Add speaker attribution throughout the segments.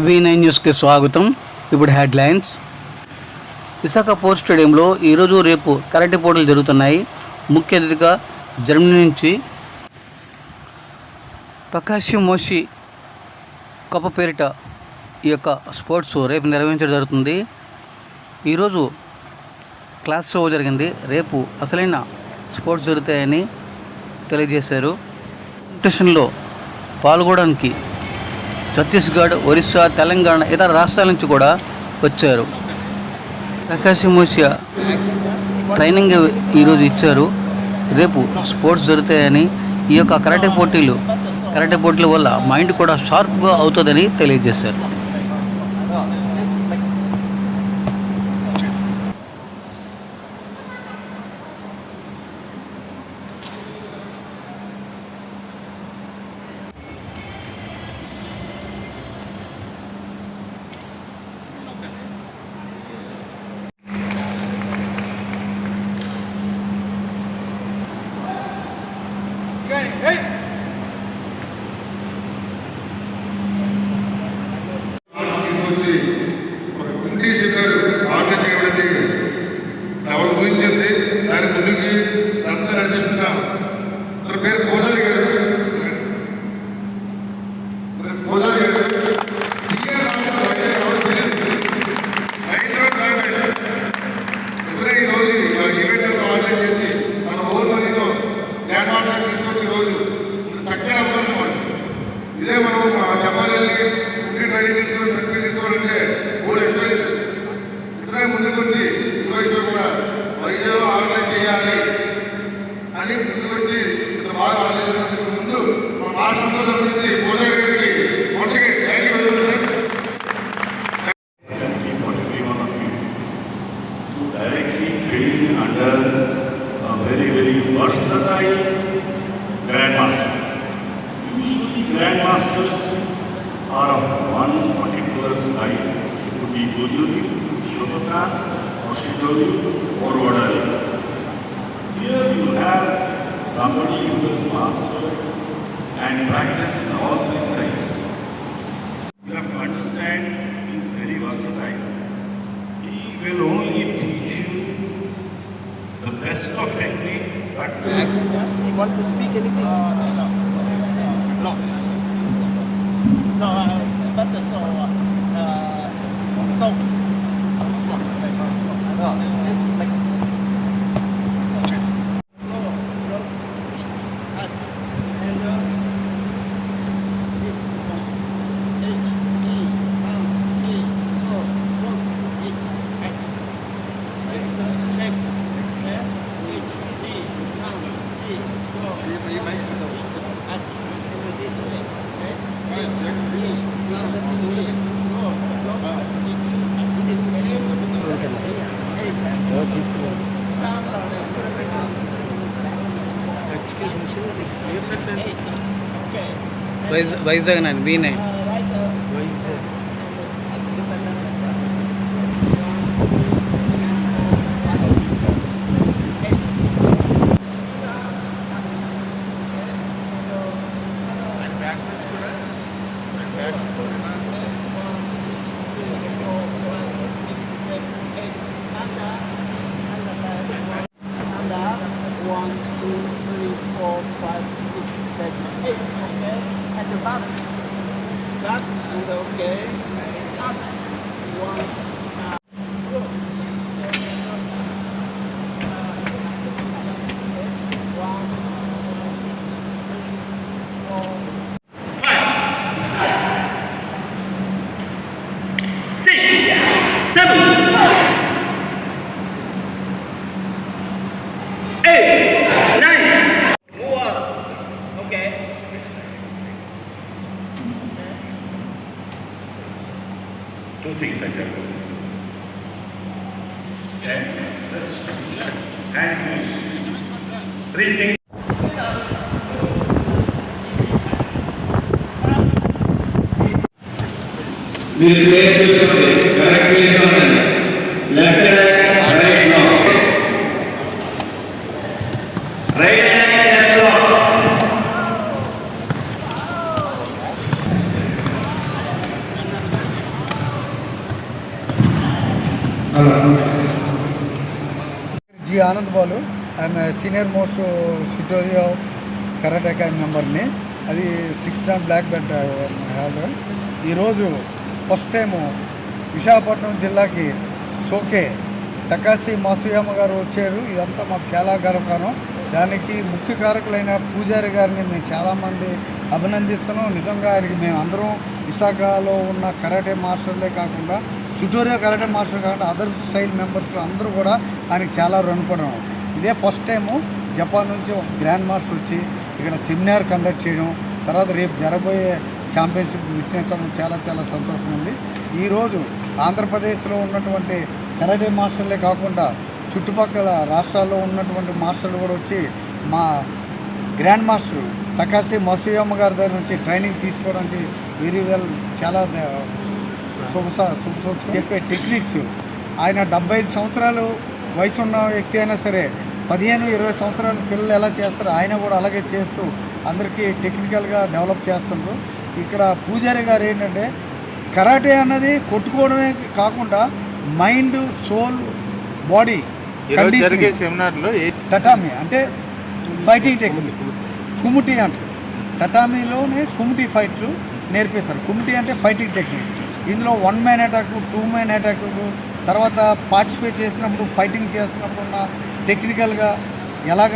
Speaker 1: V9 న్యూస్కి స్వాగతం. ఇప్పుడు హెడ్లైన్స్. విశాఖ పోర్ట్ స్టేడియంలో ఈరోజు రేపు కరాటే పోటీలు జరుగుతున్నాయి. ముఖ్య అతిథిగా జర్మనీ నుంచి తకాషి మోషి కప్ పేరిట ఈ యొక్క స్పోర్ట్స్ రేపు నిర్వహించడం జరుగుతుంది. ఈరోజు క్లాస్ షో జరిగింది. రేపు అసలైన స్పోర్ట్స్ జరుగుతాయని తెలియజేశారు. కాంపిటీషన్లో పాల్గొనడానికి ఛత్తీస్గఢ్, ఒరిస్సా, తెలంగాణ ఇతర రాష్ట్రాల నుంచి కూడా వచ్చారు. తకాషి మోషి ట్రైనింగ్ ఈరోజు ఇచ్చారు. రేపు స్పోర్ట్స్ జరుగుతాయని, ఈ యొక్క కరాటే పోటీల వల్ల మైండ్ కూడా షార్ప్గా అవుతుందని తెలియజేశారు.
Speaker 2: దాని ముందుకి అంతా నడిపిస్తున్నాం. తన పేరు పూజారి గారు. పూజారి గారు ఈరోజు ఈవెంట్ ఆర్గనైజ్ చేసి మన ఓన్ మనీలో ల్యాండ్ మార్క్స్ తీసుకొచ్చి ఈరోజు చక్కగా అవకాశం అండి. ఇదే మనం జపాన్ ఉండి ట్రైనింగ్ తీసుకొని సర్టిఫికేట్ తీసుకోవాలంటే ఓన్ ఎక్స్పీరియన్స్ ఇతర ముందుకు వచ్చి ఈ వయసులో కూడా వైద్యం ఆర్గనైజ్ చేయాలి అని ముందుకు వచ్చి ఇంత బాగా ఆలోచించినందుకు ముందు మా రాష్ట్రంలో గురించి పూజా గారికి మొదటికి thank you very much sir.
Speaker 3: Directly trained under a very, very versatile grandmaster. Usually grandmasters are of one particular style. It could be Goju-ryu, Shotokan, or Shitoryu, or Wadari. Here you have somebody who is master and practiced in all three styles. You have to understand he is very versatile. He will only teach you the best of technique, but
Speaker 4: you want to speak anything? No. So, but so,
Speaker 1: Vizag నేను V9.
Speaker 4: At the back, that and okay, up, one,
Speaker 3: two things I tell you. Okay? This and this. Three things.
Speaker 5: మీరు place చూసుకోండి, correct place ఉండండి. Left right no, right left no.
Speaker 6: G. Anand Balu. I am a senior most tutorial karateka memberని. అది 6th dan black belt have. ఈరోజు first time Visakhapatnam జిల్లాకి Soke తకాసి మాసుయమ్మ గారు వచ్చారు. ఇదంతా మాకు చాలా గర్వకారణం. దానికి ముఖ్య కారకులైన పూజారి గారిని మేము చాలామంది అభినందిస్తున్నాం. నిజంగా ఆయనకి మేము అందరం విశాఖలో ఉన్న కరాటే మాస్టర్లే కాకుండా ట్యుటోరియల్ కరాటే మాస్టర్ కాకుండా అదర్ స్టైల్ మెంబర్స్ అందరూ కూడా ఆయనకి చాలా రుణపడినాం. ఇదే ఫస్ట్ టైము జపాన్ నుంచి ఒక గ్రాండ్ మాస్టర్ వచ్చి ఇక్కడ సెమినార్ కండక్ట్ చేయడం, తర్వాత రేపు జరగబోయే ఛాంపియన్షిప్ విట్నెస్ అవ్వడం చాలా చాలా సంతోషం ఉంది. ఈరోజు ఆంధ్రప్రదేశ్లో ఉన్నటువంటి కరాటే మాస్టర్లే కాకుండా చుట్టుపక్కల రాష్ట్రాల్లో ఉన్నటువంటి మాస్టర్లు కూడా వచ్చి మా గ్రాండ్ మాస్టర్ తకాసి మసుయమ్మ గారి దగ్గర నుంచి ట్రైనింగ్ తీసుకోవడానికి వెరీ వెల్ చాలా చెప్పే టెక్నిక్స్. ఆయన 75 సంవత్సరాలు వయసు ఉన్న వ్యక్తి అయినా సరే 15-20 సంవత్సరాల పిల్లలు ఎలా చేస్తారో ఆయన కూడా అలాగే చేస్తూ అందరికీ టెక్నికల్గా డెవలప్ చేస్తున్నారు. ఇక్కడ పూజారి గారు ఏంటంటే కరాటే అన్నది కొట్టుకోవడమే కాకుండా మైండ్, సోల్, బాడీ
Speaker 7: జరిగే సెమినార్లో
Speaker 6: టటామీ అంటే ఫైటింగ్ టెక్నిక్స్, కుముటి అంటారు. టటామీలోనే కుముటి ఫైట్లు నేర్పిస్తారు. కుముటి అంటే ఫైటింగ్ టెక్నిక్స్. ఇందులో 1 మ్యాన్ అటాక్, 2 మ్యాన్ అటాక్, తర్వాత పార్టిసిపేట్ చేసినప్పుడు ఫైటింగ్ చేస్తున్నప్పుడు ఉన్న టెక్నికల్గా ఎలాగ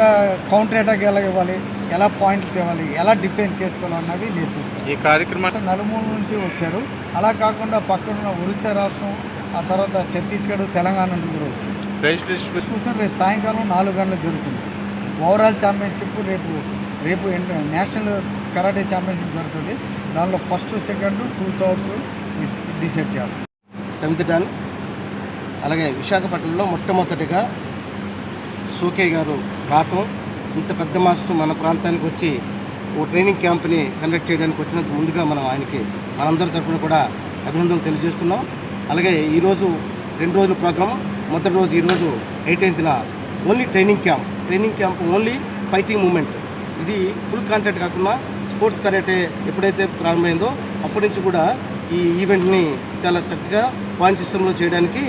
Speaker 6: కౌంటర్ అటాక్ ఎలా ఇవ్వాలి, ఎలా పాయింట్లు తేవాలి, ఎలా డిఫెండ్ చేసుకోవాలన్నవి నేర్పిస్తారు.
Speaker 7: ఈ కార్యక్రమం
Speaker 6: నలుమూల నుంచి వచ్చారు. అలా కాకుండా పక్కనున్న ఒరిస్సా రాష్ట్రం, ఆ తర్వాత ఛత్తీస్గఢ్, తెలంగాణ నుండి కూడా వచ్చారు. చూసాం రేపు సాయంకాలం 4 గంటలకు జరుగుతుంది. ఓవరాల్ ఛాంపియన్షిప్ రేపు నేషనల్ కరాటే ఛాంపియన్షిప్ జరుగుతుంది. దానిలో ఫస్ట్, సెకండ్, 2 థర్డ్స్ డిసైడ్ చేస్తాం.
Speaker 4: 7th dan. అలాగే విశాఖపట్నంలో మొట్టమొదటిగా సోకే గారు రావటం, ఇంత పెద్ద మాస్టర్ మన ప్రాంతానికి వచ్చి ఓ ట్రైనింగ్ క్యాంప్ని కండక్ట్ చేయడానికి వచ్చినందుకు ముందుగా మనం ఆయనకి మనందరి తరఫున కూడా అభినందనలు తెలియజేస్తున్నాం. అలాగే ఈరోజు 2 రోజుల ప్రోగ్రాం. మొదటి రోజు ఈరోజు 18th only training camp only fighting moment. ఇది ఫుల్ కాంటాక్ట్ కాకుండా స్పోర్ట్స్ కరాటే ఎప్పుడైతే ప్రారంభమైందో అప్పటి నుంచి కూడా ఈ ఈవెంట్ని చాలా చక్కగా పాయింట్ సిస్టంలో చేయడానికి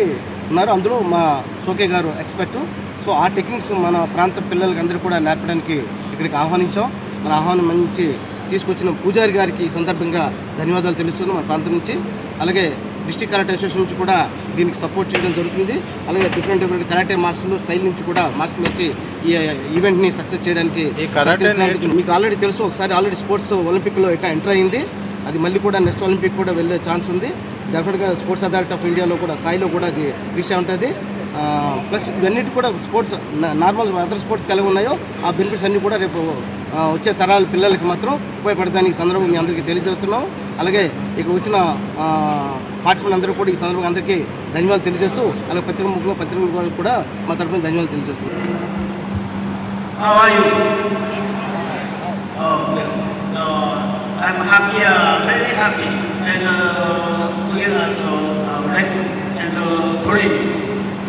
Speaker 4: ఉన్నారు. అందులో మా సోకే గారు ఎక్స్పర్ట్. సో ఆ టెక్నిక్స్ మన ప్రాంత పిల్లలకి అందరూ కూడా నేర్పడానికి ఇక్కడికి ఆహ్వానించాం. మన ఆహ్వానం నుంచి తీసుకొచ్చిన పూజారి గారికి ఈ సందర్భంగా ధన్యవాదాలు తెలుస్తున్నాం మన ప్రాంతం నుంచి. అలాగే డిస్ట్రిక్ట్ కరాటే అసోసియేషన్ నుంచి కూడా దీనికి సపోర్ట్ చేయడం జరుగుతుంది. అలాగే డిఫరెంట్ కరాటే మాస్టర్లు స్టైల్ నుంచి కూడా మాస్టర్లు వచ్చి ఈ ఈవెంట్ని సక్సెస్ చేయడానికి మీకు ఆల్రెడీ తెలుసు. ఒకసారి ఆల్రెడీ స్పోర్ట్స్ ఒలింపిక్లో ఎంటర్ అయింది. అది మళ్ళీ కూడా నెక్స్ట్ ఒలింపిక్ కూడా వెళ్ళే ఛాన్స్ ఉంది. డెఫినెట్గా స్పోర్ట్స్ అథారిటీ ఆఫ్ ఇండియాలో కూడా స్థాయిలో కూడా అది రీచ్ ఉంటుంది. ప్లస్ ఇవన్నిటి కూడా స్పోర్ట్స్ నార్మల్ అదర్ స్పోర్ట్స్ కలిగి ఉన్నాయో ఆ బెనిఫిట్స్ అన్నీ కూడా రేపు వచ్చే తరాల పిల్లలకి మాత్రం ఉపయోగపడడానికి సందర్భం మీ అందరికీ తెలియజేస్తున్నాం. అలాగే ఇక్కడ వచ్చిన పార్టిసిపెంట్ అందరూ కూడా ఈ సందర్భంగా అందరికీ ధన్యవాదాలు తెలియజేస్తూ, అలాగే పత్రికలు కూడా మా తరఫున ధన్యవాదాలు తెలియజేస్తున్నాం.
Speaker 8: I'm happy, very happy, and together lesson and training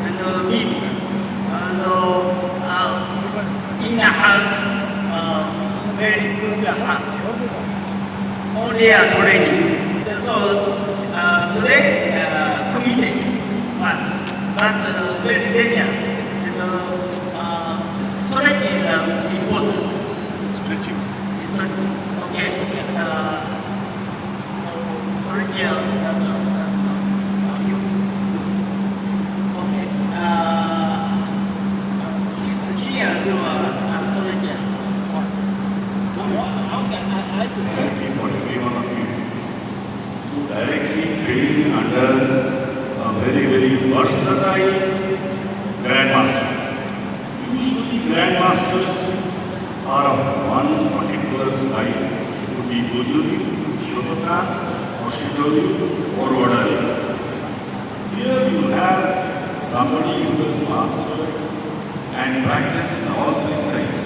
Speaker 8: and meeting, and in the heart, very good heart. Only training. So today, committed, but very dangerous, and stretching is important. Stretching. Okay.
Speaker 3: Directly trained under a very, very versatile grandmaster. Usually grandmasters are of one particular style. It could be Gujuri, Shotokan, or Shitori, or Wadari. Here you have somebody who is master and practiced in all three styles.